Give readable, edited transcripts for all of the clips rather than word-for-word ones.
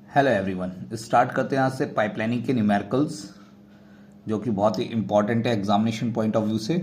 Hello everyone. Start करते हैं आज से पाइपलाइनिंग के न्यूमेरिकल्स, जो कि बहुत ही इंपॉर्टेंट है एग्जामिनेशन पॉइंट ऑफ व्यू से।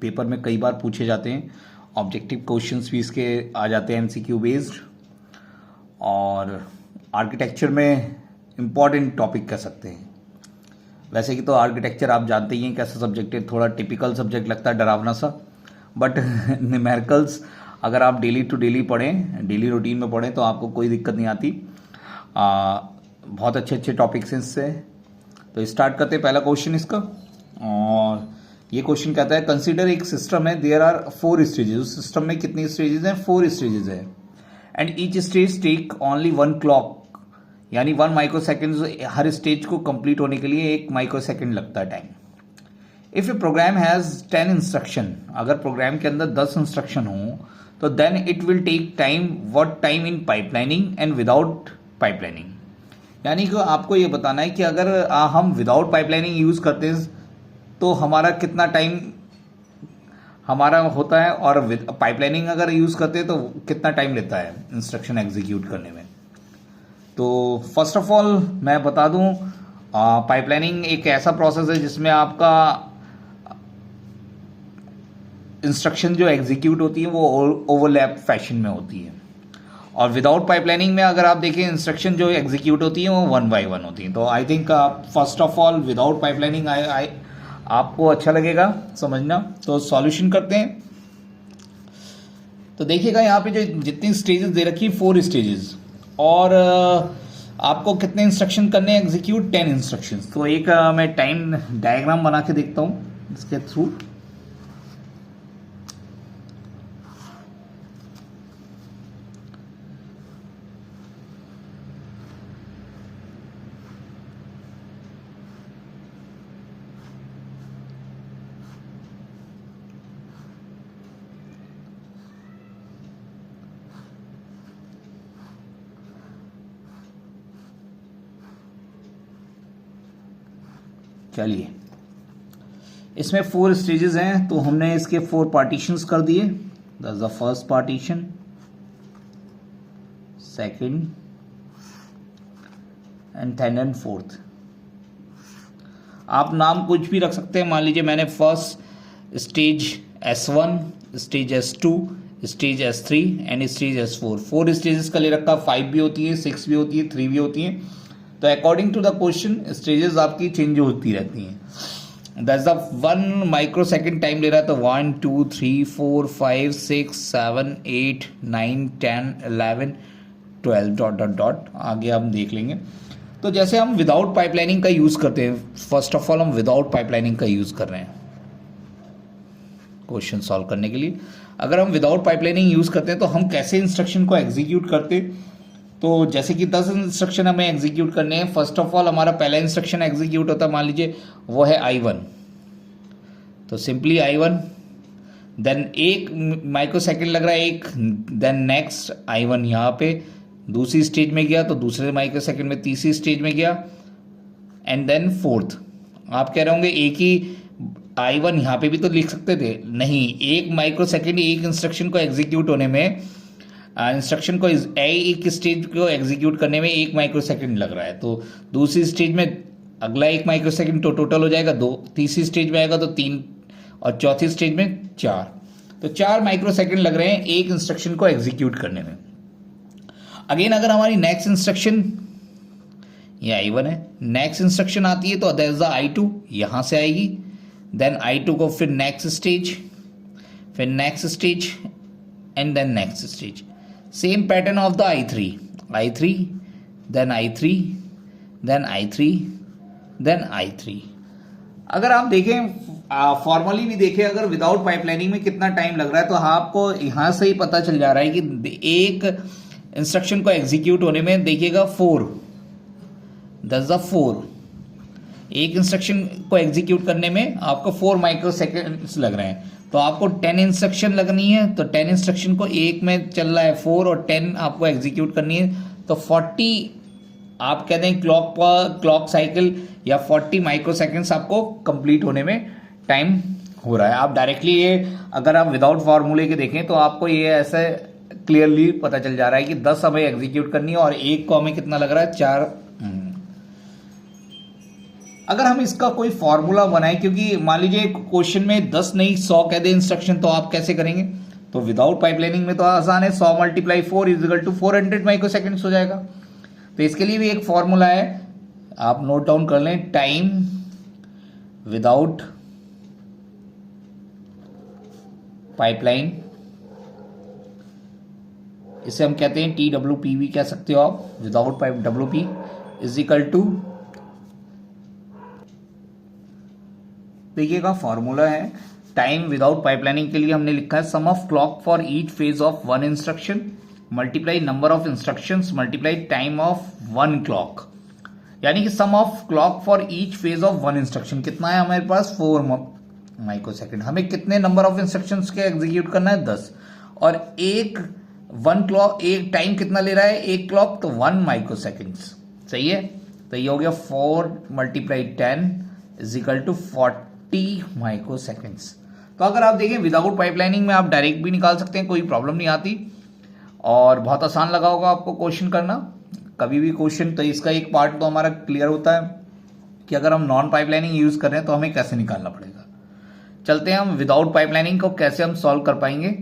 पेपर में कई बार पूछे जाते हैं, ऑब्जेक्टिव क्वेश्चंस भी इसके आ जाते हैं एमसीक्यू बेस्ड, और आर्किटेक्चर में इम्पॉर्टेंट टॉपिक कह सकते हैं। वैसे कि तो आर्किटेक्चर आप जानते ही हैं कैसा सब्जेक्ट है, थोड़ा टिपिकल सब्जेक्ट लगता है, डरावना सा, बट न्यूमेरिकल्स अगर आप डेली टू डेली पढ़ें, डेली रूटीन में पढ़ें तो आपको कोई दिक्कत नहीं आती। बहुत अच्छे अच्छे टॉपिक्स हैं इससे। तो स्टार्ट करते हैं पहला क्वेश्चन इसका, और ये क्वेश्चन कहता है कंसीडर एक सिस्टम है, देयर आर 4 स्टेजेस। उस सिस्टम में कितनी स्टेजेस हैं? 4 स्टेजेस है, and each stage take only 1 clock, यानी 1 माइक्रो सेकेंड। हर स्टेज को कंप्लीट होने के लिए 1 माइक्रो सेकेंड लगता है time. If a program has 10 instruction, अगर प्रोग्राम के अंदर 10 इंस्ट्रक्शन हो तो then it will take time what time in pipelining and without pipelining. यानी कि आपको ये बताना है कि अगर हम विदाउट पाइपलाइनिंग यूज करते हैं तो हमारा कितना टाइम हमारा होता है, और विद पाइपलाइनिंग अगर यूज करते हैं तो कितना टाइम लेता है इंस्ट्रक्शन एग्जीक्यूट करने में। तो फर्स्ट ऑफ ऑल मैं बता दूं, पाइपलाइनिंग एक ऐसा प्रोसेस है जिसमें आपका इंस्ट्रक्शन जो एग्जीक्यूट होती है वो ओवरलैप फैशन में होती है, और विदाउट पाइपलाइनिंग में अगर आप देखें इंस्ट्रक्शन जो एग्जीक्यूट होती है वो 1 बाय 1 होती है। तो I think first of all without pipelining आपको अच्छा लगेगा समझना। तो सॉल्यूशन करते हैं। तो देखिएगा यहाँ पे जो जितनी स्टेजेस दे रखी है 4 स्टेजेस, और आपको कितने इंस्ट्रक्शन करने हैं एग्जीक्यूट? 10 इंस्ट्रक्शन। तो एक मैं टाइम डायग्राम बना के देखता हूँ इसके थ्रू। चलिए, इसमें 4 स्टेजेस हैं, तो हमने इसके 4 पार्टीशंस कर दिए। That's the first partition, second and third and fourth. आप नाम कुछ भी रख सकते हैं। मान लीजिए मैंने first stage S1, stage S2, stage S3 and stage S4 4 stages का ले रखा। 5 भी होती है, 6 भी होती है, 3 भी होती है। तो according to the question stages आपकी चेंज होती रहती हैं। That's the 1 micro second time ले रहा है, तो 1 2 3 4 5 6 7 8 9 10 11 12 डॉट डॉट डॉट आगे हम देख लेंगे। तो जैसे हम विदाउट पाइपलाइनिंग का यूज करते हैं, फर्स्ट ऑफ ऑल हम विदाउट पाइपलाइनिंग का यूज कर रहे हैं क्वेश्चन सॉल्व करने के लिए। अगर हम विदाउट पाइपलाइनिंग यूज करते हैं तो हम कैसे इंस्ट्रक्शन को एग्जीक्यूट करते? तो जैसे कि 10 इंस्ट्रक्शन हमें एग्जीक्यूट करने हैं। फर्स्ट ऑफ ऑल हमारा पहला इंस्ट्रक्शन एग्जीक्यूट होता है, मान लीजिए वो है I1। तो simply I1, then 1 micro second लग रहा है, एक, देन नेक्स्ट I1 यहाँ पे दूसरी स्टेज में गया, तो दूसरे माइक्रो सेकेंड में तीसरी स्टेज में गया, एंड देन फोर्थ। आप कह रहे होंगे एक ही I1 यहाँ पे भी तो लिख सकते थे। नहीं, 1 माइक्रो सेकेंड एक इंस्ट्रक्शन को एग्जीक्यूट होने में, इंस्ट्रक्शन को एक स्टेज को एग्जीक्यूट करने में 1 माइक्रो सेकेंड लग रहा है। तो दूसरी स्टेज में अगला 1 माइक्रो सेकेंड तो टोटल हो जाएगा 2, तीसरी स्टेज में आएगा तो 3, और चौथी स्टेज में 4। तो 4 माइक्रो सेकेंड लग रहे हैं एक इंस्ट्रक्शन को एग्जीक्यूट करने में। अगेन अगर हमारी नेक्स्ट इंस्ट्रक्शन ये I1 है, नेक्स्ट इंस्ट्रक्शन आती है तो दैट इज द I2, यहां से आएगी। देन I2 को फिर नेक्स्ट स्टेज, फिर next stage, and then next stage. Same pattern of the I3, then I3, then I3, then I3। अगर आप देखें फॉर्मली भी देखें, अगर विदाउट पाइपलाइनिंग में कितना टाइम लग रहा है, तो आपको यहां से ही पता चल जा रहा है कि एक इंस्ट्रक्शन को एग्जीक्यूट होने में देखिएगा 4, दैट्स द 4। एक इंस्ट्रक्शन को एग्जीक्यूट करने में आपको 4 माइक्रो सेकेंड्स लग रहे हैं। तो आपको 10 इंस्ट्रक्शन लगनी है, तो 10 इंस्ट्रक्शन को एक में चल रहा है 4, और 10 आपको एग्जीक्यूट करनी है, तो 40 आप कहते हैं क्लॉक साइकिल या 40 माइक्रो सेकेंड्स आपको कंप्लीट होने में टाइम हो रहा है। आप डायरेक्टली ये अगर आप विदाउट फार्मूले के देखें तो आपको ये ऐसे क्लियरली पता चल जा रहा है कि 10 हमें एग्जीक्यूट करनी है और एक को हमें कितना लग रहा है 4। अगर हम इसका कोई फॉर्मूला बनाएं, क्योंकि मान लीजिए क्वेश्चन में 10 नहीं 100 कह दे इंस्ट्रक्शन, तो आप कैसे करेंगे? तो विदाउट पाइपलाइनिंग में तो आसान है, 100 × 4 = 400 माइक्रो सेकेंड्स हो जाएगा। तो इसके लिए भी एक फॉर्मूला है, आप नोट डाउन कर लें। टाइम विदाउट पाइपलाइन, इसे हम कहते हैं TWP भी कह सकते हो आप, विदाउट पाइप WP = देखिएगा फॉर्मूला है टाइम विदाउट पाइपलाइनिंग के लिए हमने लिखा है sum of clock for each phase of one instruction multiply number of instructions multiply time of one clock, यानी कि sum of clock for each phase of one instruction कितना है हमारे पास 4 माइक्रो सेकेंड। हमें कितने नंबर ऑफ इंस्ट्रक्शंस के execute करना है 10, और एक टाइम कितना ले रहा है एक क्लॉक, तो 1 माइक्रो सेकेंड्स। सही है, तो ये हो गया 4 × 10 = 40 माइक्रो सेकेंड्स। तो अगर आप देखें विदाउट पाइपलाइनिंग में आप डायरेक्ट भी निकाल सकते हैं, कोई प्रॉब्लम नहीं आती, और बहुत आसान लगा होगा आपको क्वेश्चन करना कभी भी क्वेश्चन। तो इसका एक पार्ट तो हमारा क्लियर होता है कि अगर हम नॉन पाइपलाइनिंग यूज कर रहे हैं तो हमें कैसे निकालना पड़ेगा। चलते हैं हम विदाउट पाइपलाइनिंग को कैसे हम सॉल्व कर पाएंगे।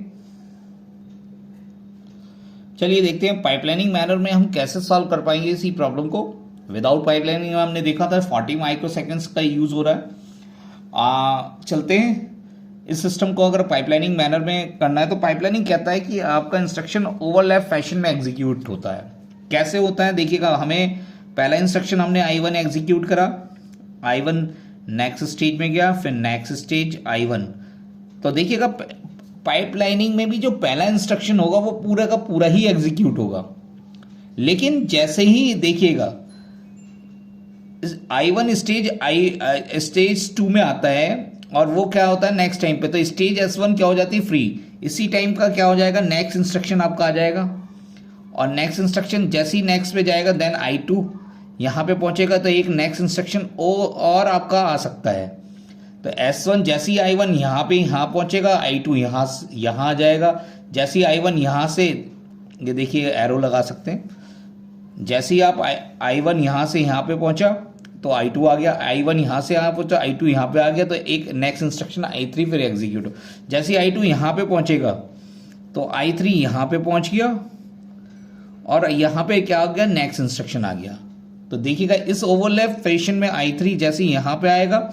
चलिए देखते हैं पाइपलाइनिंग मैनर में हम कैसे सॉल्व कर पाएंगे इसी प्रॉब्लम को। विदाउट पाइपलाइनिंग में हमने देखा था 40 माइक्रो सेकेंड्स का यूज हो रहा है। चलते हैं इस सिस्टम को अगर पाइपलाइनिंग मैनर में करना है तो पाइपलाइनिंग कहता है कि आपका इंस्ट्रक्शन ओवरलैप फैशन में एग्जीक्यूट होता है। कैसे होता है देखिएगा, हमें पहला इंस्ट्रक्शन हमने I1 एग्जीक्यूट करा, I1 नेक्स्ट स्टेज में गया, फिर नेक्स्ट स्टेज I1। तो देखिएगा पाइपलाइनिंग में भी जो पहला इंस्ट्रक्शन होगा वो पूरा का पूरा ही एग्जीक्यूट होगा, लेकिन जैसे ही देखिएगा I1 स्टेज 2 में आता है और वो क्या होता है नेक्स्ट टाइम पे, तो स्टेज S1 क्या हो जाती है फ्री। इसी टाइम का क्या हो जाएगा नेक्स्ट इंस्ट्रक्शन आपका आ जाएगा, और नेक्स्ट इंस्ट्रक्शन जैसे ही नेक्स्ट पे जाएगा देन I2 यहाँ पे पहुंचेगा, तो एक नेक्स्ट इंस्ट्रक्शन और आपका आ सकता है। तो S1 जैसे ही I1 यहाँ पे यहाँ पहुंचेगा, I2 यहाँ आ जाएगा। जैसे ही I1 यहाँ से, ये देखिए एरो लगा सकते हैं, जैसे ही आप I1 यहाँ से यहाँ पे पहुंचा तो I2 आ गया, I1 यहाँ से यहाँ पहुंचा, I2 यहाँ पे आ गया, तो एक नेक्स्ट इंस्ट्रक्शन I3 फिर एग्जीक्यूट हो। जैसे ही I2 यहाँ पे पहुंचेगा तो I3 यहाँ पे पहुंच गया, और यहाँ पे क्या आ गया नेक्स्ट इंस्ट्रक्शन आ गया। तो देखिएगा इस ओवरलैप फैशन में I3 जैसे यहाँ पे आएगा,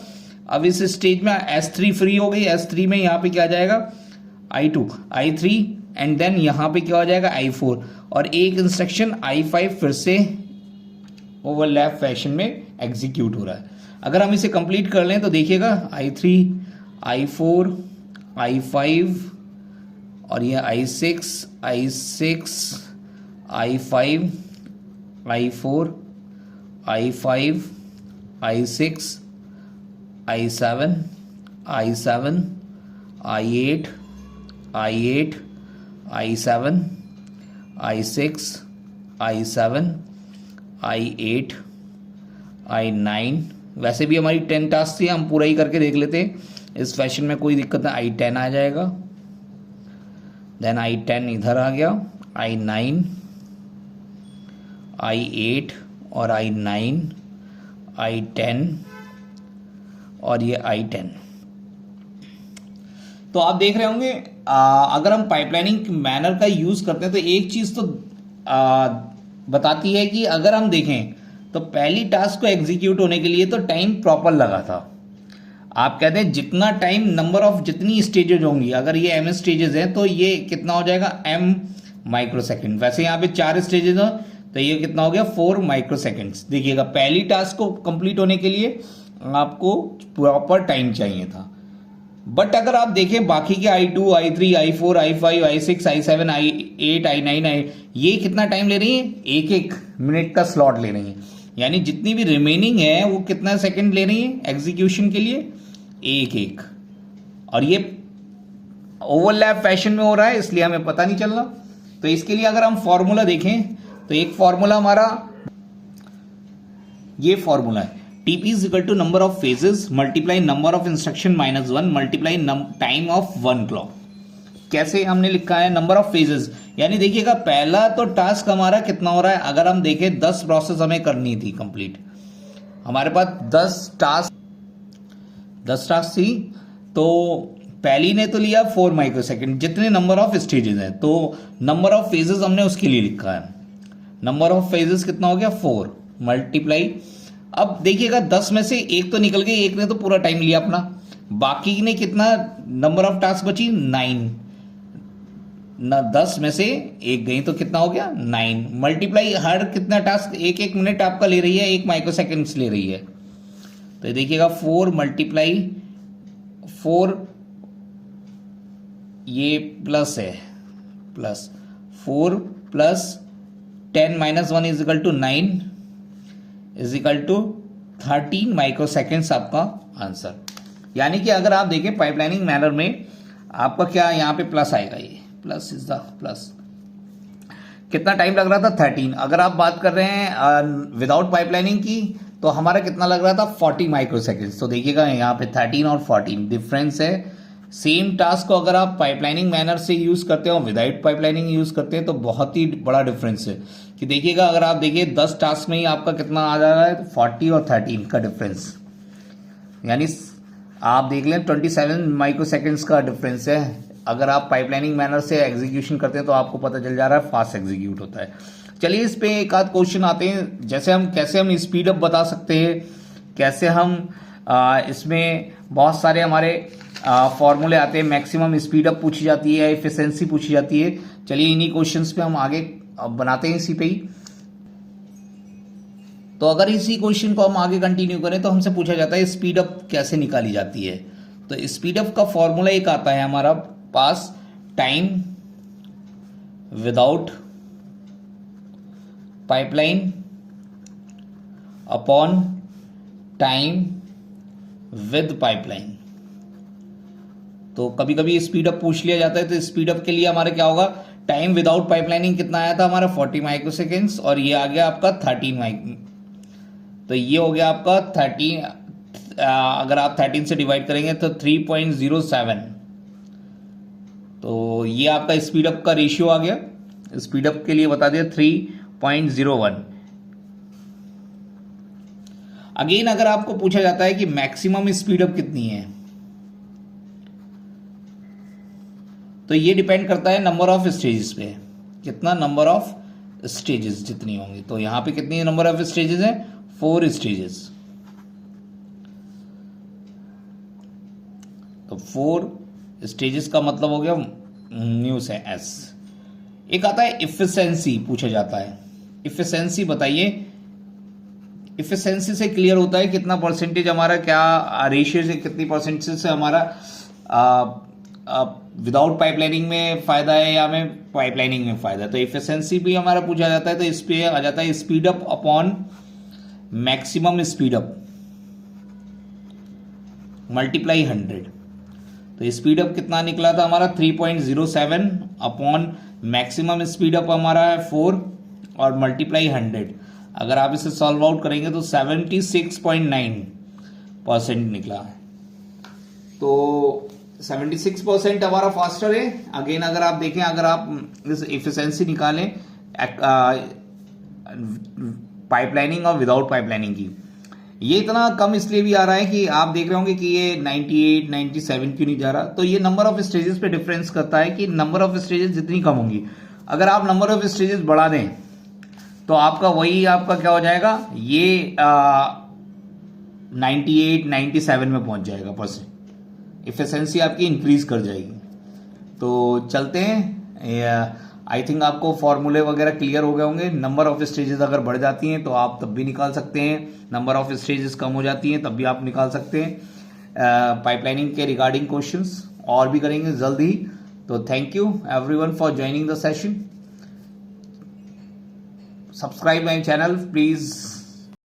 अब इस स्टेज में S3 फ्री हो गई, S3 में यहाँ पे क्या आ जाएगा I2 I3 एंड देन यहाँ पे क्या हो जाएगा I4, और एक इंस्ट्रक्शन I5 फिर से ओवरलैप फैशन में एग्जीक्यूट हो रहा है। अगर हम इसे कंप्लीट कर लें तो देखिएगा I3 I4 I5 और ये I6 I5 I4 I5 I6 I7 I7 I8 I8 I7 I6 I7 I8 I9। वैसे भी हमारी 10 टास्क थी, हम पूरा ही करके देख लेते हैं इस फैशन में, कोई दिक्कत नहीं। I10 आ जाएगा, देन I10 इधर आ गया, I9 I8 और I9 I10 और ये I10। तो आप देख रहे होंगे अगर हम पाइपलाइनिंग मैनर का यूज करते हैं तो एक चीज तो बताती है कि अगर हम देखें तो पहली टास्क को एग्जीक्यूट होने के लिए तो टाइम प्रॉपर लगा था। आप कहते हैं जितना टाइम नंबर ऑफ जितनी स्टेजेज होंगी, अगर ये m स्टेजेस हैं तो ये कितना हो जाएगा m माइक्रो सेकेंड। वैसे यहाँ पे 4 स्टेजेस हो तो ये कितना हो गया 4 माइक्रो सेकेंड्स। देखिएगा पहली टास्क को कंप्लीट होने के लिए आपको प्रॉपर टाइम चाहिए था, बट अगर आप देखें बाकी के I2 I3 I4 I5 I6 I7 I8 I9 ये कितना टाइम ले रही है, 1-1 मिनट का स्लॉट ले रही है, यानी जितनी भी रिमेनिंग है वो कितना सेकंड ले रही है एग्जीक्यूशन के लिए 1-1, और ये ओवरलैप फैशन में हो रहा है इसलिए हमें पता नहीं चल रहा। तो इसके लिए अगर हम फॉर्मूला देखें तो एक फॉर्मूला हमारा ये फॉर्मूला है TP = number of phases multiply number of instruction -1 multiply time of 1 clock. कैसे हमने लिखा है नंबर ऑफ फेजेस, यानी देखिएगा पहला तो टास्क हमारा कितना हो रहा है, अगर हम देखें 10 प्रोसेस हमें करनी थी कंप्लीट, हमारे पास 10 टास्क थी, तो पहली ने तो लिया 4 माइक्रोसेकंड, जितने नंबर ऑफ स्टेजेस हैं, तो नंबर ऑफ फेजेस हमने उसके लिए लिखा है, नंबर ऑफ फेजेस कितना हो गया 4 मल्टीप्लाई। अब देखिएगा 10 में से एक तो निकल गई, एक ने तो पूरा टाइम लिया अपना, बाकी ने कितना नंबर ऑफ टास्क बची 9 ना, 10 में से एक गई तो कितना हो गया 9 मल्टीप्लाई हर कितना टास्क, एक एक मिनट आपका ले रही है, 1 माइक्रोसेकंड्स ले रही है, तो ये देखिएगा 4 मल्टीप्लाई 4, ये प्लस है, plus 4 plus 10 minus 1 is equal to 9 is equal to 13 microseconds आपका आंसर। यानी कि अगर आप देखें पाइपलाइनिंग मैनर में आपका क्या यहाँ पे प्लस आएगा, ये प्लस इज द प्लस, कितना टाइम लग रहा था 13। अगर आप बात कर रहे हैं विदाउट पाइपलाइनिंग की तो हमारा कितना लग रहा था 40 माइक्रोसेकंड्स। तो देखिएगा यहाँ पे 13 और 14 डिफरेंस है। सेम टास्क को अगर आप पाइपलाइनिंग मैनर से यूज करते हो विदाउट पाइपलाइनिंग यूज करते हैं तो बहुत ही बड़ा डिफरेंस है। कि देखिएगा अगर आप देखिए 10 टास्क में ही आपका कितना आ जा रहा है, 40 और 13 का डिफरेंस, यानी आप देख लें 27 माइक्रोसेकंड्स का डिफरेंस है। अगर आप पाइपलाइनिंग मैनर से एग्जीक्यूशन करते हैं तो आपको पता चल जा रहा है फास्ट एग्जीक्यूट होता है। चलिए इस पे एक आध क्वेश्चन आते हैं, जैसे हम कैसे हम स्पीड अप बता सकते हैं, कैसे हम इसमें बहुत सारे हमारे फॉर्मूले आते हैं, मैक्सिमम स्पीड अप पूछी जाती है, एफिशिएंसी पूछी जाती है। चलिए इन्हीं क्वेश्चंस पे हम आगे बनाते हैं इसी पे ही। तो अगर इसी क्वेश्चन को हम आगे कंटिन्यू करें तो हमसे पूछा जाता है स्पीड अप कैसे निकाली जाती है। तो स्पीड अप का फॉर्मूला एक आता है हमारा पास, time without pipeline upon time with pipeline. तो कभी कभी स्पीड अप पूछ लिया जाता है, तो स्पीड अप के लिए हमारा क्या होगा, टाइम विदाउट पाइपलाइनिंग कितना आया था हमारा 40 माइक्रोसेकेंड्स, और ये आ गया आपका 13 तो ये हो गया आपका 13, अगर आप 13 से डिवाइड करेंगे तो 3.07, तो ये आपका स्पीड अप का रेशियो आ गया। स्पीड अप के लिए बता दिया 3.01। अगेन अगर आपको पूछा जाता है कि मैक्सिमम स्पीड अप कितनी है, तो ये डिपेंड करता है नंबर ऑफ स्टेजेस पे, कितना नंबर ऑफ स्टेजेस जितनी होंगी। तो यहां पे कितनी नंबर ऑफ स्टेजेस है, 4 स्टेजेस। तो 4 स्टेजेस का मतलब हो गया न्यू से एस। एक आता है इफिशिएंसी पूछा जाता है, इफिशिएंसी बताइए। इफिशिएंसी से क्लियर होता है कितना परसेंटेज हमारा, क्या रेशियो से कितनी परसेंटेज से हमारा विदाउट पाइपलाइनिंग में फायदा है या हमें पाइपलाइनिंग में फायदा है। तो इफिशिएंसी भी हमारा पूछा जाता है, तो इस पे आ जाता है speed up upon maximum speed up multiply 100। तो स्पीड अप कितना निकला था हमारा 3.07 अपॉन मैक्सिमम स्पीड अप हमारा है 4 और मल्टीप्लाई 100। अगर आप इसे सॉल्व आउट करेंगे तो 76.9% निकला है। तो 76% हमारा फास्टर है। अगेन अगर आप देखें, अगर आप इस एफिशिएंसी निकालें पाइपलाइनिंग और विदाउट पाइपलाइनिंग की, ये इतना कम इसलिए भी आ रहा है कि आप देख रहे होंगे कि ये 98, 97 क्यों नहीं जा रहा। तो ये नंबर ऑफ स्टेजेस पे डिफरेंस करता है कि नंबर ऑफ स्टेजेस जितनी कम होंगी, अगर आप नंबर ऑफ स्टेजेस बढ़ा दें तो आपका वही आपका क्या हो जाएगा, ये 98, 97 में पहुंच जाएगा परसेंट, इफिशिएंसी आपकी इंक्रीज कर जाएगी। तो चलते हैं, आई थिंक आपको फॉर्मूले वगैरह क्लियर हो गए होंगे। नंबर ऑफ स्टेजेस अगर बढ़ जाती हैं तो आप तब भी निकाल सकते हैं, नंबर ऑफ स्टेजेस कम हो जाती हैं तब भी आप निकाल सकते हैं। पाइपलाइनिंग के रिगार्डिंग क्वेश्चंस और भी करेंगे जल्द ही। तो thank you everyone for joining the session. Subscribe my channel please.